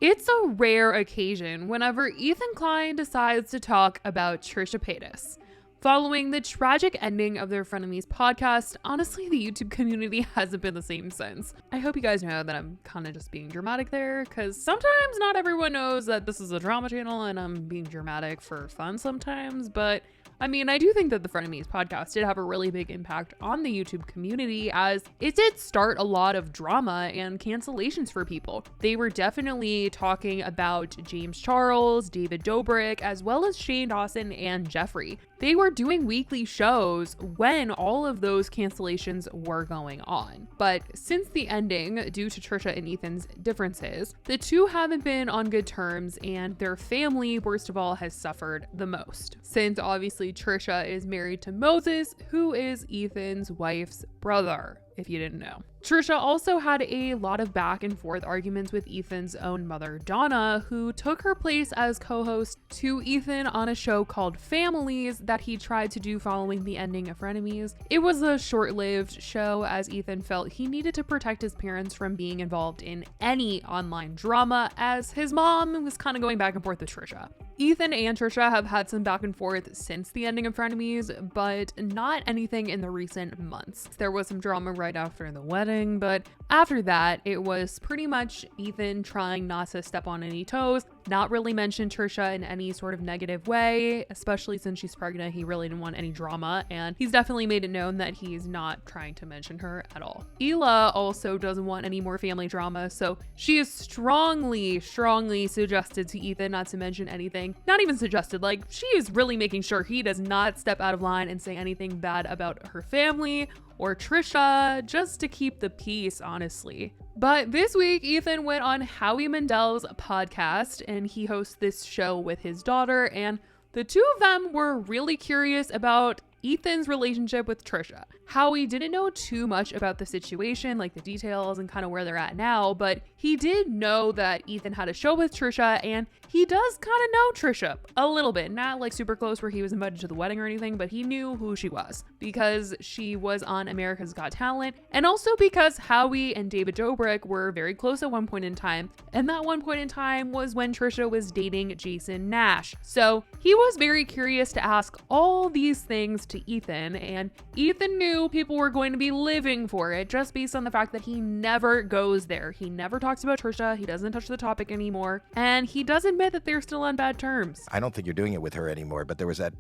It's a rare occasion whenever Ethan Klein decides to talk about Trisha Paytas. Following the tragic ending of their Frenemies podcast, honestly, the YouTube community hasn't been the same since. I hope you guys know that I'm kind of just being dramatic there, because sometimes not everyone knows that this is a drama channel and I'm being dramatic for fun sometimes, but I mean, I do think that the Frenemies podcast did have a really big impact on the YouTube community, as it did start a lot of drama and cancellations for people. They were definitely talking about James Charles, David Dobrik, as well as Shane Dawson and Jeffrey. They were doing weekly shows when all of those cancellations were going on. But since the ending, due to Trisha and Ethan's differences, the two haven't been on good terms, and their family, worst of all, has suffered the most. Since obviously Trisha is married to Moses, who is Ethan's wife's brother, if you didn't know. Trisha also had a lot of back and forth arguments with Ethan's own mother, Donna, who took her place as co-host to Ethan on a show called Families that he tried to do following the ending of Frenemies. It was a short-lived show, as Ethan felt he needed to protect his parents from being involved in any online drama, as his mom was kind of going back and forth with Trisha. Ethan and Trisha have had some back and forth since the ending of Frenemies, but not anything in the recent months. There was some drama right after the wedding, but after that, it was pretty much Ethan trying not to step on any toes, not really mention Trisha in any sort of negative way, especially since she's pregnant. He really didn't want any drama, and he's definitely made it known that he's not trying to mention her at all. Hila also doesn't want any more family drama, so she is strongly suggested to Ethan not to mention anything. Not even suggested, like, she is really making sure he does not step out of line and say anything bad about her family or Trisha, just to keep the peace, honestly. But this week, Ethan went on Howie Mandel's podcast, and he hosts this show with his daughter, and the two of them were really curious about Ethan's relationship with Trisha. Howie didn't know too much about the situation, like the details and kind of where they're at now, but he did know that Ethan had a show with Trisha, and he does kind of know Trisha a little bit. Not like super close where he was invited to the wedding or anything, but he knew who she was because she was on America's Got Talent, and also because Howie and David Dobrik were very close at one point in time, and that one point in time was when Trisha was dating Jason Nash. So he was very curious to ask all these things to Ethan, and Ethan knew people were going to be living for it just based on the fact that he never goes there. He never talks about Trisha. He doesn't touch the topic anymore, and he does admit that they're still on bad terms. I don't think you're doing it with her anymore, but there was that,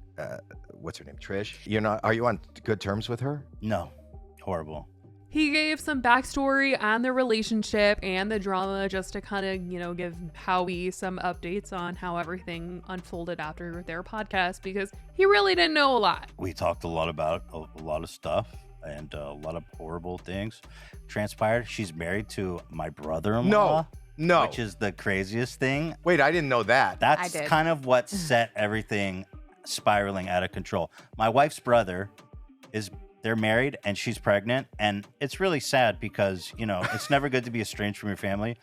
what's her name, Trish? Are you on good terms with her? No, horrible. He gave some backstory on the relationship and the drama just to kind of, give Howie some updates on how everything unfolded after their podcast, because he really didn't know a lot. We talked a lot about a lot of stuff, and a lot of horrible things transpired. She's married to my brother-in-law. No. Which is the craziest thing. Wait, I didn't know that. That's kind of what set everything spiraling out of control. My wife's brother they're married and she's pregnant, and it's really sad because, it's never good to be estranged from your family,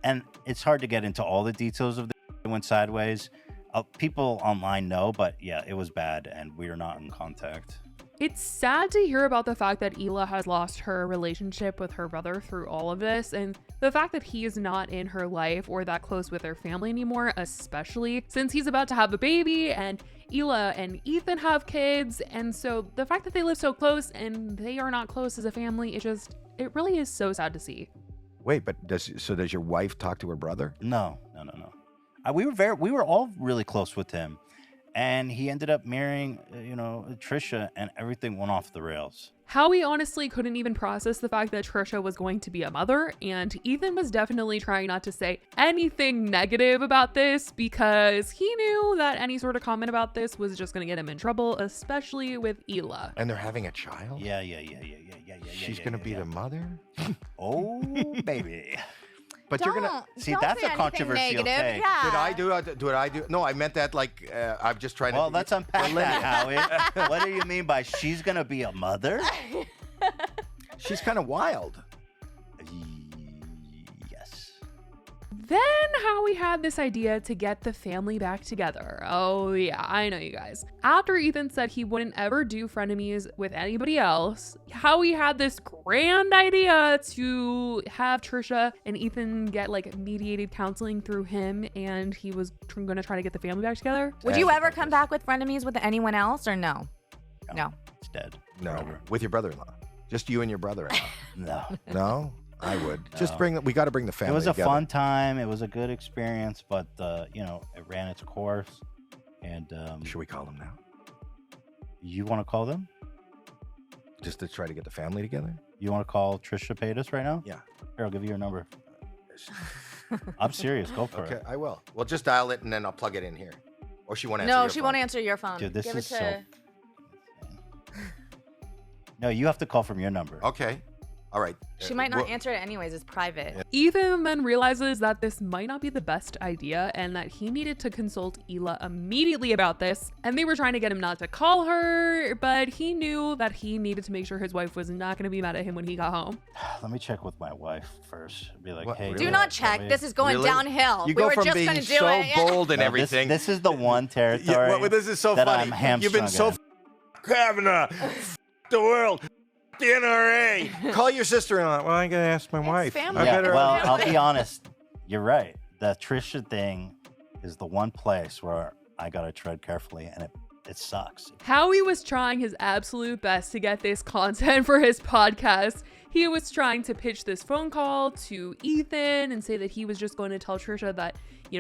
and it's hard to get into all the details of the went sideways. People online know, but yeah, it was bad and we are not in contact. It's sad to hear about the fact that Hila has lost her relationship with her brother through all of this, and the fact that he is not in her life or that close with her family anymore, especially since he's about to have a baby and Hila and Ethan have kids. And so the fact that they live so close and they are not close as a family, it really is so sad to see. Wait, but does your wife talk to her brother? No. We were all really close with him. And he ended up marrying, Trisha, and everything went off the rails. Howie honestly couldn't even process the fact that Trisha was going to be a mother, and Ethan was definitely trying not to say anything negative about this because he knew that any sort of comment about this was just going to get him in trouble, especially with Hila. And they're having a child? Yeah. She's going to be the mother? Oh, baby. But you're gonna see that's a controversial thing. Yeah. Did I do? No, I meant that like I'm just trying to. Well, let's unpack that, Howie. What do you mean by she's gonna be a mother? She's kind of wild. Yes. Then Howie had this idea to get the family back together. Oh yeah, I know you guys. After Ethan said he wouldn't ever do frenemies with anybody else, Howie had this grand idea to have Trisha and Ethan get like mediated counseling through him, and he was gonna try to get the family back together. Would you ever come back with frenemies with anyone else or no? No. It's dead. No, Forever. with your brother-in-law. Just you and your brother-in-law. No. No, I would. Just No. we got to bring the family It was a together. fun time. It was a good experience, but it ran its course. And Should we call them now? you want to call them? Just to try to get the family together? You want to call Trisha Paytas right now? Yeah. Here, I'll give you your number. I'm serious. Go for Okay, it. I will. Well, just dial it and then I'll plug it in here. Or she won't answer No, your she phone. won't answer your phone. Dude, this Give is it to... so. No, you have to call from your number. Okay. All right. She might not Well, answer it anyways. It's private. Ethan then realizes that this might not be the best idea and that he needed to consult Hila immediately about this. And they were trying to get him not to call her, but he knew that he needed to make sure his wife was not going to be mad at him when he got home. Let me check with my wife first. Be like, What, hey. really? Do yeah, not can check. we- This is going Really? downhill. You we go were from just being going to do so it. bold and No, everything. This is the one territory. This is so that funny. I'm You've been hamstrung so in. Kavanaugh, the world, the NRA. Call your sister-in-law. Well, I gotta ask my wife. family. I Yeah, better. well, I'll be honest. You're right. The Trisha thing is the one place where I gotta tread carefully, and it sucks. Howie was trying his absolute best to get this content for his podcast. He was trying to pitch this phone call to Ethan and say that he was just going to tell Trisha that,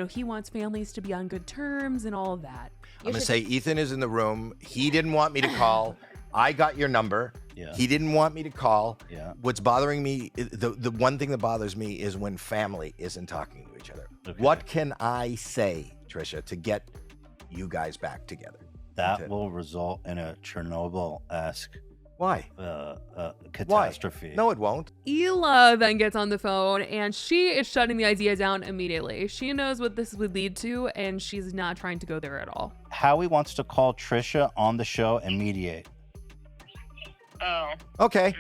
he wants families to be on good terms and all of that. I'm gonna say Ethan is in the room. He didn't want me to call. I got your number. Yeah. He didn't want me to call. Yeah. What's bothering me, the one thing that bothers me is when family isn't talking to each other. Okay. What can I say, Trisha, to get you guys back together? That will result in a Chernobyl-esque Why? catastrophe. No, it won't. Hila then gets on the phone and she is shutting the idea down immediately. She knows what this would lead to and she's not trying to go there at all. Howie wants to call Trisha on the show and mediate. Oh. Okay.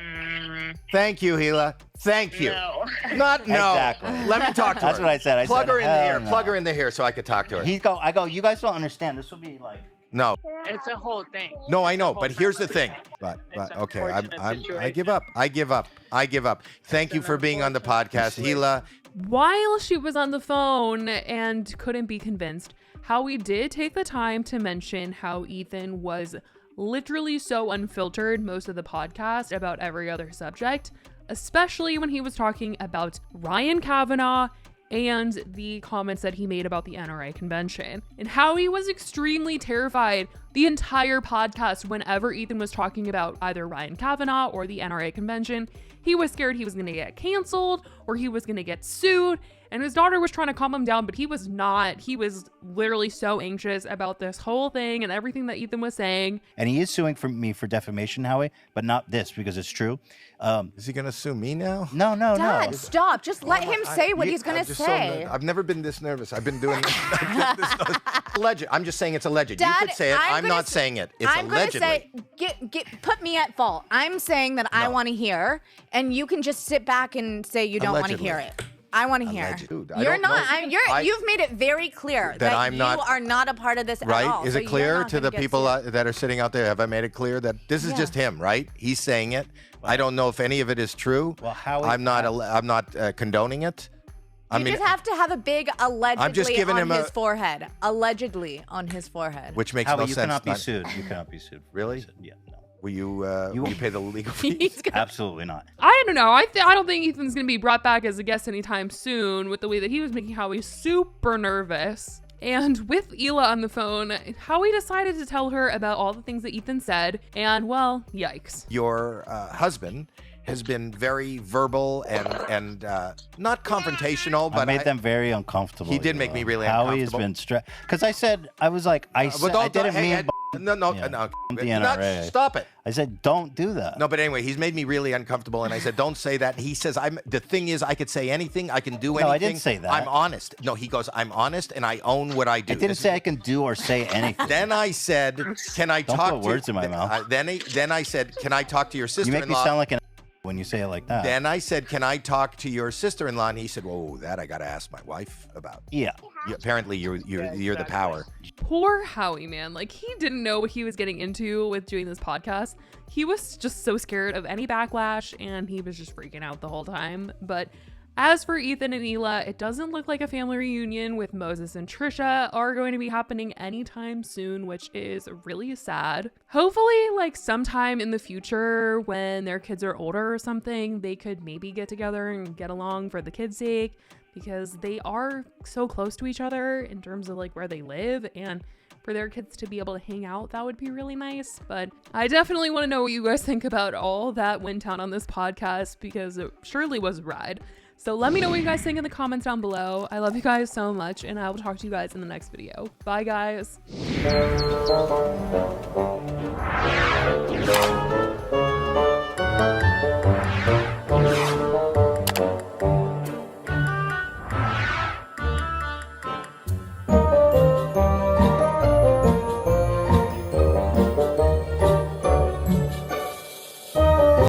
Thank you, Hila. Thank you. No. Not no. Exactly. Let me talk to her. That's what I said. I Plug said, her in hell here. no. Plug her in the here so I could talk to her. I go, you guys don't understand. This will be like. No, It's a whole thing. no, I know, Whole but here's the family. thing. But It's okay, unfortunate I situation. give up. I give up. Thank you an for being on the podcast, unfortunate Hila. While she was on the phone and couldn't be convinced, Howie did take the time to mention how Ethan was literally so unfiltered most of the podcast about every other subject, especially when he was talking about Ryan Kavanaugh and the comments that he made about the NRA convention. And Howie was extremely terrified the entire podcast whenever Ethan was talking about either Ryan Kavanaugh or the NRA convention. He was scared he was going to get canceled or he was going to get sued. And his daughter was trying to calm him down, but he was not. He was literally so anxious about this whole thing and everything that Ethan was saying. And he is suing me for defamation, Howie, but not this because it's true. Is he gonna sue me now? No. Dad, stop. Just let him say what he's going I'm to just so say. I've never been this nervous. I've been doing this. Alleged. I'm just saying it's alleged. Dad, you could say it. I'm gonna not s- saying it. It's I'm going to allegedly. say, put me at fault. I'm saying that I No. want to hear, and you can just sit back and say you don't want to Allegedly. hear it. I want to hear. Alleged. Dude, I You're don't not. know. You've made it very clear that I'm you not- are not a part of this at Right? all. Is so it you're clear not to the gonna get people sued. that are sitting out there? Have I made it clear that this is Yeah. just him, right? He's saying it. I don't know if any of it is true. Well, Howie, I'm not condoning it. I You mean, just have to have a big allegedly giving on him a- his forehead. Allegedly on his forehead. which makes Howie, no you sense. cannot be Not- sued. You cannot be sued. Really? Yeah, no. Will you pay the legal fees? He's gonna- Absolutely not. I don't know. I don't think Ethan's going to be brought back as a guest anytime soon with the way that he was making Howie super nervous. And with Hila on the phone, Howie decided to tell her about all the things that Ethan said. And, well, yikes. Your husband has been very verbal and not confrontational, but I made them very uncomfortable. He did make me really Howie has uncomfortable. been stressed because I said I was like I didn't mean. No, Yeah. no. The Not- NRA. Stop it. I said don't do that. No, but anyway, he's made me really uncomfortable, and I said, "Don't say that." He says, "The thing is, I could say anything. I can do anything." No, I didn't say that. I'm honest. No, he goes, "I'm honest, and I own what I do." I didn't This say is- I can do or say anything. Then I said, "Can I Don't talk put to?" words in my mouth. Then I said, "Can I talk to your You sister-in-law?" make me sound like an when you say it like that. Then I said, can I talk to your sister-in-law? And he said, whoa, that I got to ask my wife about. Yeah. Apparently, you're the power. Poor Howie, man. Like, he didn't know what he was getting into with doing this podcast. He was just so scared of any backlash, and he was just freaking out the whole time. But as for Ethan and Hila, it doesn't look like a family reunion with Moses and Trisha are going to be happening anytime soon, which is really sad. Hopefully, like sometime in the future when their kids are older or something, they could maybe get together and get along for the kids' sake, because they are so close to each other in terms of like where they live, and for their kids to be able to hang out, that would be really nice. But I definitely want to know what you guys think about all that went down on this podcast, because it surely was a ride. So let me know what you guys think in the comments down below. I love you guys so much, and I will talk to you guys in the next video. Bye, guys.